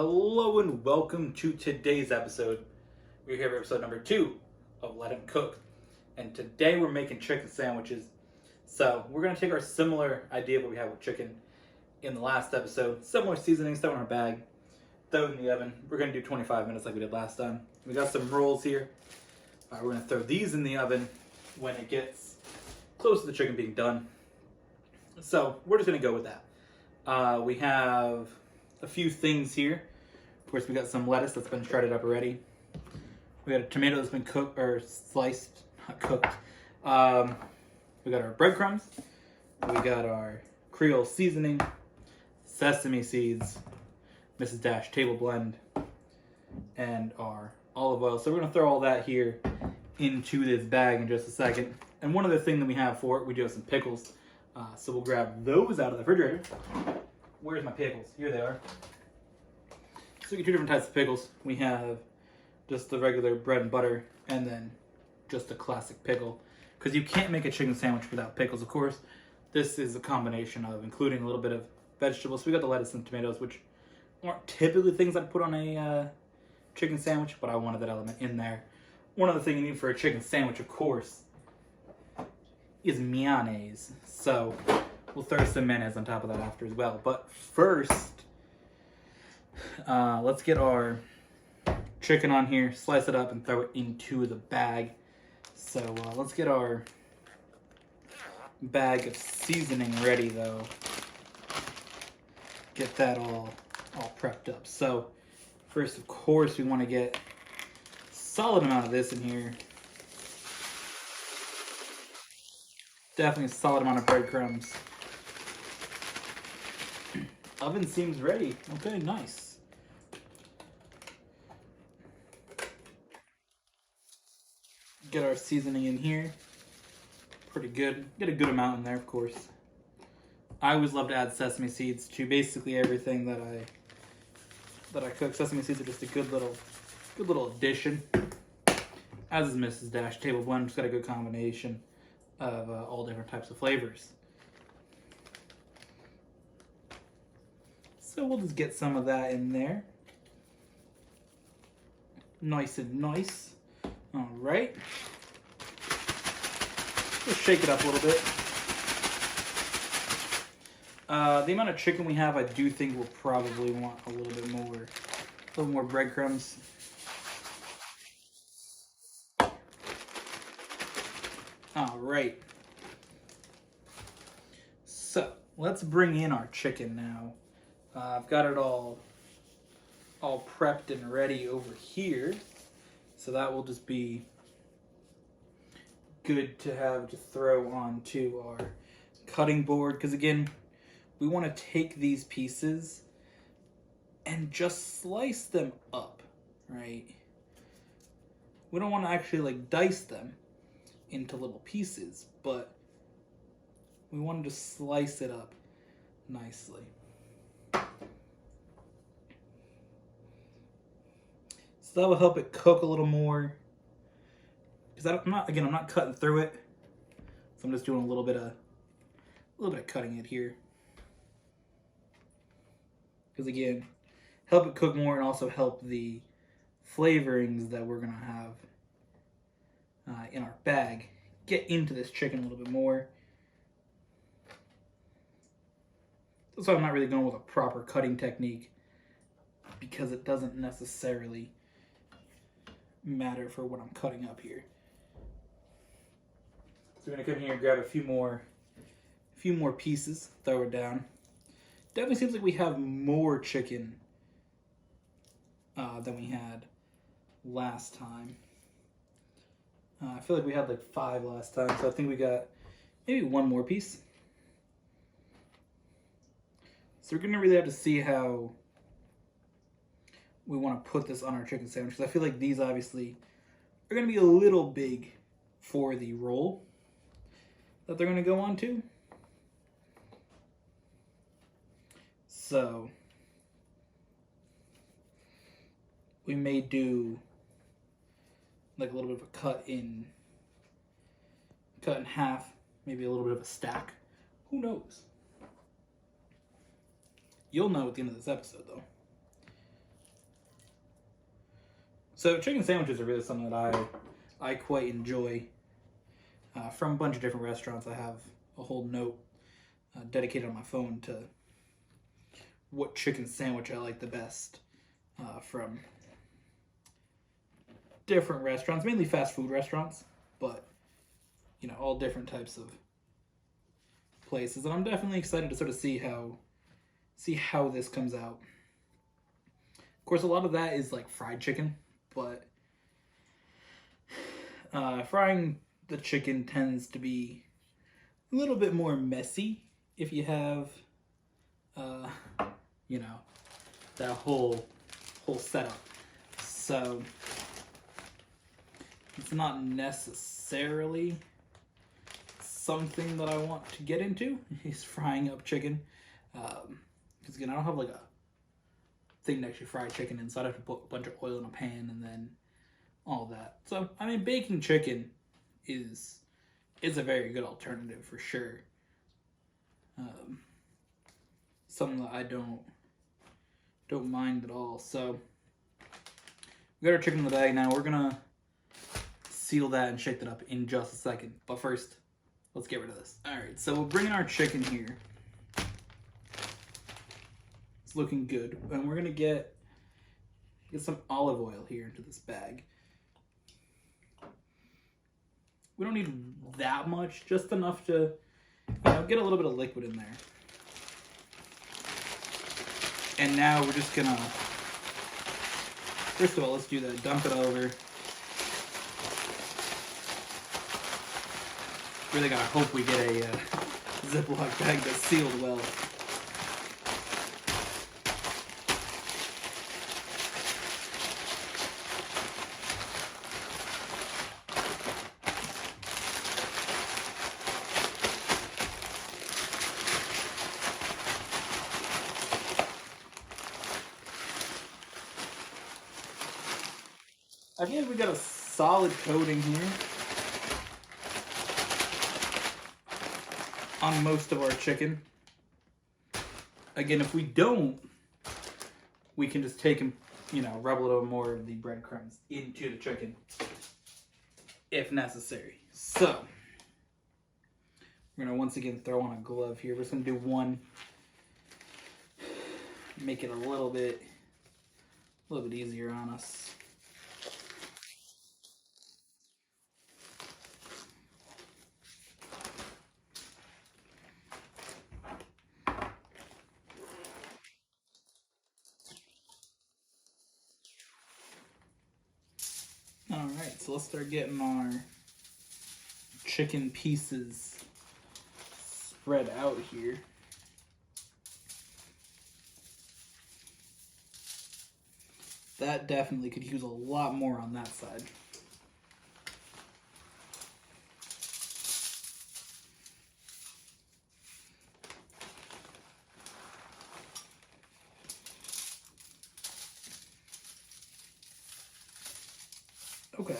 Hello and welcome to today's episode. We're here for episode number 2 of Let Him Cook. And today we're making chicken sandwiches. So we're going to take our similar idea of what we had with chicken in the last episode. Similar seasoning, stuff in our bag. Throw it in the oven. We're going to do 25 minutes like we did last time. We got some rolls here. We're going to throw these in the oven when it gets close to the chicken being done. So we're just going to go with that. We have a few things here. Of course, we got some lettuce that's been shredded up already. We got a tomato that's been cooked or sliced, not cooked. We got our breadcrumbs. We got our Creole seasoning, sesame seeds, Mrs. Dash table blend, and our olive oil. So we're gonna throw all that here into this bag in just a second. And one other thing that we have for it, we do have some pickles. So we'll grab those out of the refrigerator. Where's my pickles? Here they are. So we get two different types of pickles. We have just the regular bread and butter, and then just a classic pickle. Because you can't make a chicken sandwich without pickles, of course. This is a combination of including a little bit of vegetables. So we got the lettuce and tomatoes, which aren't typically things I'd put on a chicken sandwich, but I wanted that element in there. One other thing you need for a chicken sandwich, of course, is mayonnaise. So we'll throw some mayonnaise on top of that after as well. But first, let's get our chicken on here, slice it up, and throw it into the bag. So let's get our bag of seasoning ready, though. Get that all prepped up. So first, of course, we want to get a solid amount of this in here. Definitely a solid amount of breadcrumbs. Oven seems ready. Okay, nice. Get our seasoning in here. Pretty good. Get a good amount in there, of course. I always love to add sesame seeds to basically everything that I cook. Sesame seeds are just a good little addition. As is Mrs. Dash table blend. Just got a good combination of all different types of flavors. So we'll just get some of that in there. Nice and nice. All right. Just shake it up a little bit. The amount of chicken we have, I do think we'll probably want a little more breadcrumbs. All right. So let's bring in our chicken now. I've got it all prepped and ready over here. So that will just be good to have to throw onto our cutting board. Because again, we want to take these pieces and just slice them up, right? We don't want to actually like dice them into little pieces, but we want to just slice it up nicely. So that will help it cook a little more. Because I'm not cutting through it. So I'm just doing a little bit of cutting it here. Because again, help it cook more and also help the flavorings that we're gonna have in our bag get into this chicken a little bit more. That's why I'm not really going with a proper cutting technique, because it doesn't necessarily matter for what I'm cutting up here. So we're gonna come here and grab a few more pieces, throw it down. Definitely seems like we have more chicken than we had last time. I feel like we had like 5 last time, so I think we got maybe one more piece. So we're gonna really have to see how we want to put this on our chicken sandwich, because I feel like these obviously are going to be a little big for the roll that they're going to go onto. So we may do like a little bit of a cut in half, maybe a little bit of a stack. Who knows? You'll know at the end of this episode, though. So chicken sandwiches are really something that I quite enjoy. From a bunch of different restaurants, I have a whole note dedicated on my phone to what chicken sandwich I like the best from different restaurants, mainly fast food restaurants, but you know, all different types of places. And I'm definitely excited to sort of see how this comes out. Of course, a lot of that is like fried chicken, but frying the chicken tends to be a little bit more messy if you have, you know, that whole setup. So it's not necessarily something that I want to get into, is frying up chicken. Because again, I don't have like a thing to actually fry chicken in, so I'd have to put a bunch of oil in a pan and then all that. So I mean, baking chicken is a very good alternative for sure. Something that I don't mind at all. So we got our chicken in the bag now. We're gonna seal that and shake that up in just a second. But first, let's get rid of this. All right, so we'll bring in our chicken here. It's looking good, and we're gonna get some olive oil here into this bag. We don't need that much, just enough to, you know, get a little bit of liquid in there. And now we're just gonna, first of all, let's do that. Dump it over. Really gotta hope we get a Ziploc bag that's sealed well. I feel like we got a solid coating here on most of our chicken. Again, if we don't, we can just take and, you know, rub a little more of the breadcrumbs into the chicken if necessary. So we're gonna once again throw on a glove here. We're just gonna do one, make it a little bit easier on us. Alright, so let's start getting our chicken pieces spread out here. That definitely could use a lot more on that side. Okay.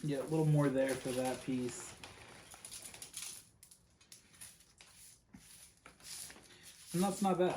Yeah, a little more there for that piece. And that's not bad.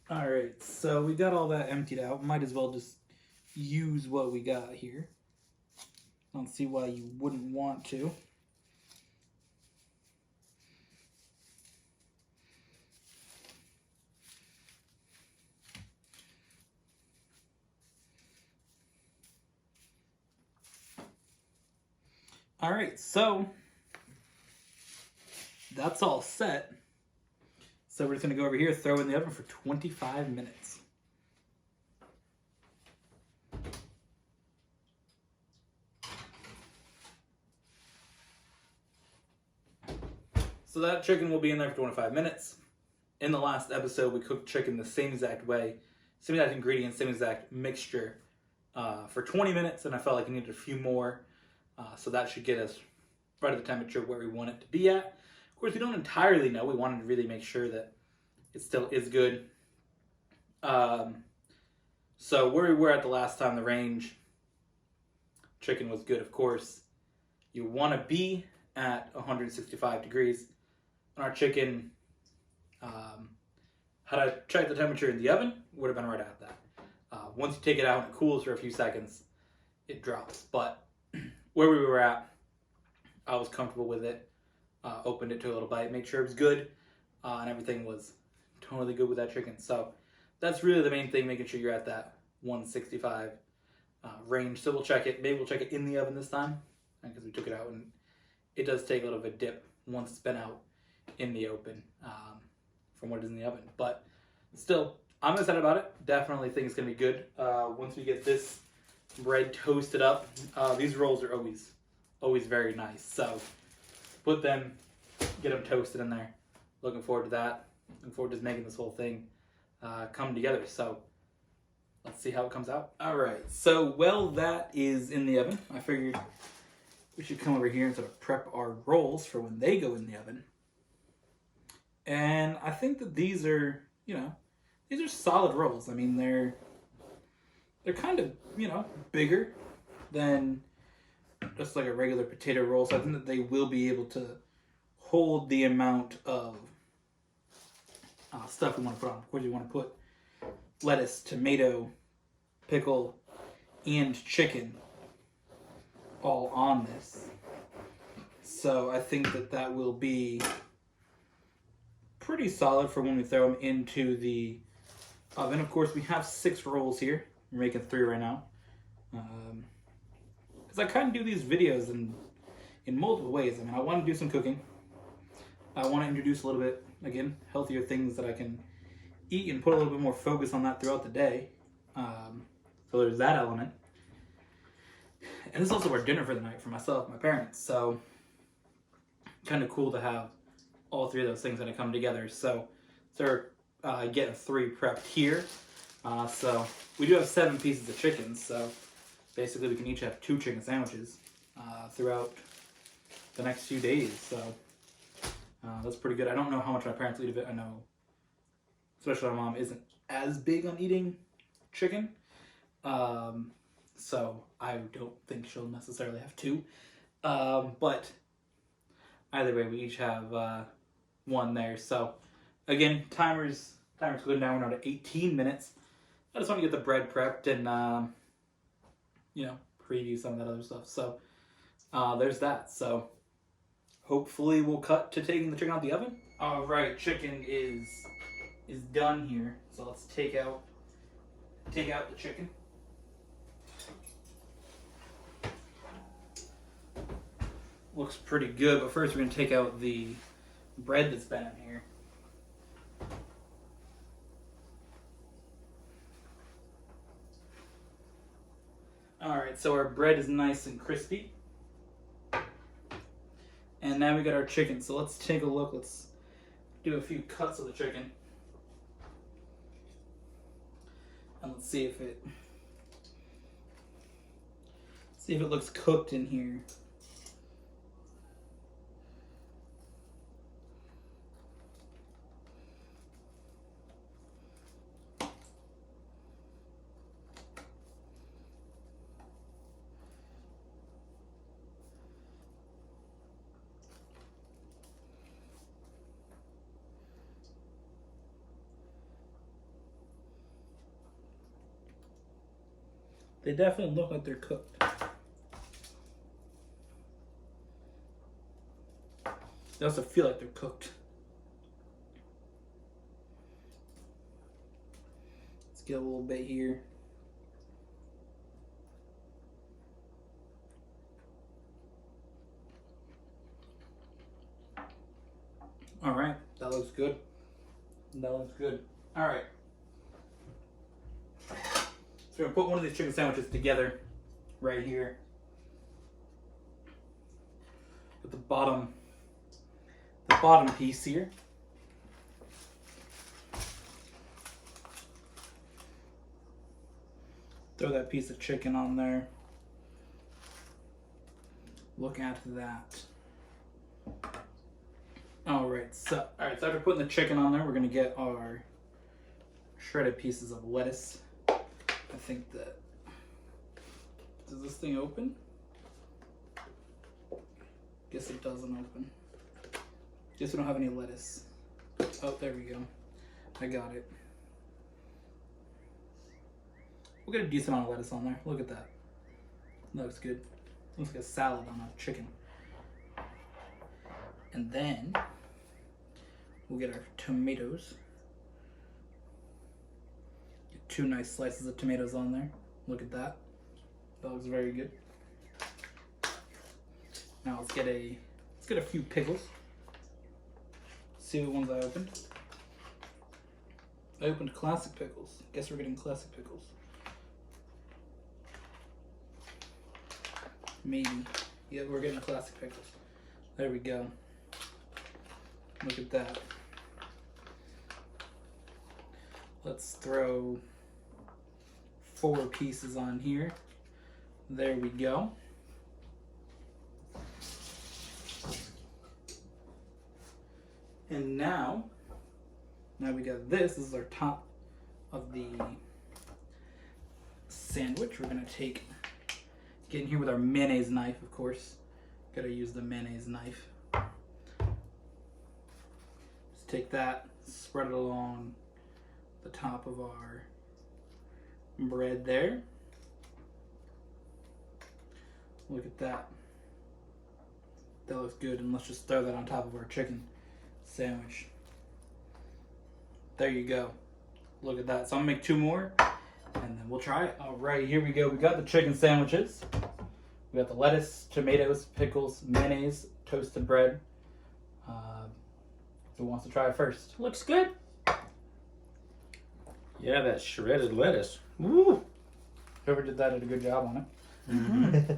Alright, so we got all that emptied out. Might as well just use what we got here. I don't see why you wouldn't want to. Alright, so that's all set. So we're just going to go over here, throw it in the oven for 25 minutes. So that chicken will be in there for 25 minutes. In the last episode, we cooked chicken the same exact way, same exact ingredients, same exact mixture for 20 minutes, and I felt like I needed a few more. So that should get us right at the temperature where we want it to be at. Of course, we don't entirely know. We wanted to really make sure that it still is good. So where we were at the last time, the range, chicken was good, of course. You want to be at 165 degrees. And our chicken, had I checked the temperature in the oven, would have been right at that. Once you take it out and it cools for a few seconds, it drops. But where we were at, I was comfortable with it. Opened it to a little bite, made sure it was good, and everything was totally good with that chicken. So that's really the main thing, making sure you're at that 165 range. So we'll check it. Maybe we'll check it in the oven this time, because we took it out, and it does take a little bit of a dip once it's been out in the open from what it is in the oven. But still, I'm excited about it. Definitely think it's going to be good. Once we get this bread toasted up, these rolls are always very nice. So put them, get them toasted in there. Looking forward to that. Looking forward to just making this whole thing come together. So let's see how it comes out. All right. So while that is in the oven, I figured we should come over here and sort of prep our rolls for when they go in the oven. And I think that these are, these are solid rolls. I mean, they're kind of, bigger than just like a regular potato roll. So I think that they will be able to hold the amount of stuff we want to put on. Of course, you want to put lettuce, tomato, pickle, and chicken all on this. So I think that that will be pretty solid for when we throw them into the oven. Of course, we have 6 rolls here. We're making 3 right now. Because I kind of do these videos in multiple ways. I mean, I want to do some cooking. I want to introduce a little bit, again, healthier things that I can eat and put a little bit more focus on that throughout the day. So there's that element. And this is also our dinner for the night for myself and my parents. So kind of cool to have all 3 of those things that come together. So we're getting 3 prepped here. So we do have 7 pieces of chicken. So basically we can each have 2 chicken sandwiches throughout the next few days. So that's pretty good. I don't know how much my parents eat of it. I know, especially my mom isn't as big on eating chicken. So I don't think she'll necessarily have 2. But either way, we each have 1 there. So again, timer's good now. We're now at 18 minutes. I just want to get the bread prepped and preview some of that other stuff. So there's that. So hopefully we'll cut to taking the chicken out the oven. All right, chicken is done here. So let's take out the chicken. Looks pretty good, but first we're going to take out the bread that's been in here. Alright, so our bread is nice and crispy. And now we got our chicken, so let's take a look. Let's do a few cuts of the chicken. And let's see if it looks cooked in here. They definitely look like they're cooked. They also feel like they're cooked. Let's get a little bit here. All right, that looks good. That looks good. All right. So we're going to put one of these chicken sandwiches together right here. At the bottom bottom piece here. Throw that piece of chicken on there. Look at that. Alright, so after putting the chicken on there, we're gonna get our shredded pieces of lettuce. I think that, does this thing open? Guess it doesn't open. Guess we don't have any lettuce. Oh, there we go. I got it. We'll get a decent amount of lettuce on there. Look at that. Looks good. Looks like a salad on a chicken. And then we'll get our tomatoes. Get 2 nice slices of tomatoes on there. Look at that. That looks very good. Now let's get a few pickles. See what ones I opened. I opened classic pickles. Guess we're getting classic pickles. Maybe. Yeah, we're getting classic pickles. There we go. Look at that. Let's throw 4 pieces on here. There we go. And now we got this. This is our top of the sandwich. We're gonna get in here with our mayonnaise knife, of course. Gotta use the mayonnaise knife. Just take that, spread it along the top of our bread there. Look at that. That looks good, and let's just throw that on top of our chicken sandwich. There you go. Look at that. So I'm gonna make 2 more, and then we'll try it. All right, here we go. We got the chicken sandwiches. We got the lettuce, tomatoes, pickles, mayonnaise, toasted bread. Who wants to try it first? Looks good. Yeah, that shredded lettuce. Woo! Whoever did that did a good job on it. Mm-hmm.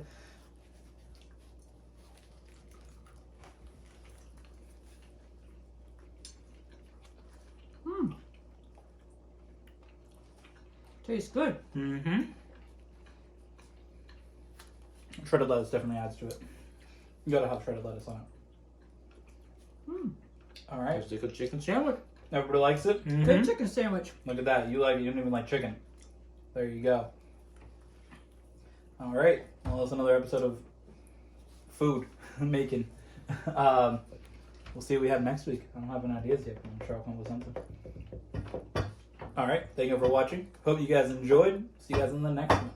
Tastes good. Mm-hmm. Shredded lettuce definitely adds to it. You gotta have shredded lettuce on it. All right. Just like a chicken sandwich. Everybody likes it? Mm-hmm. Good chicken sandwich. Look at that. You don't even like chicken. There you go. All right. Well, that's another episode of food making. We'll see what we have next week. I don't have any ideas yet, but I'm sure I'll come up with something. All right. Thank you for watching. Hope you guys enjoyed. See you guys in the next one.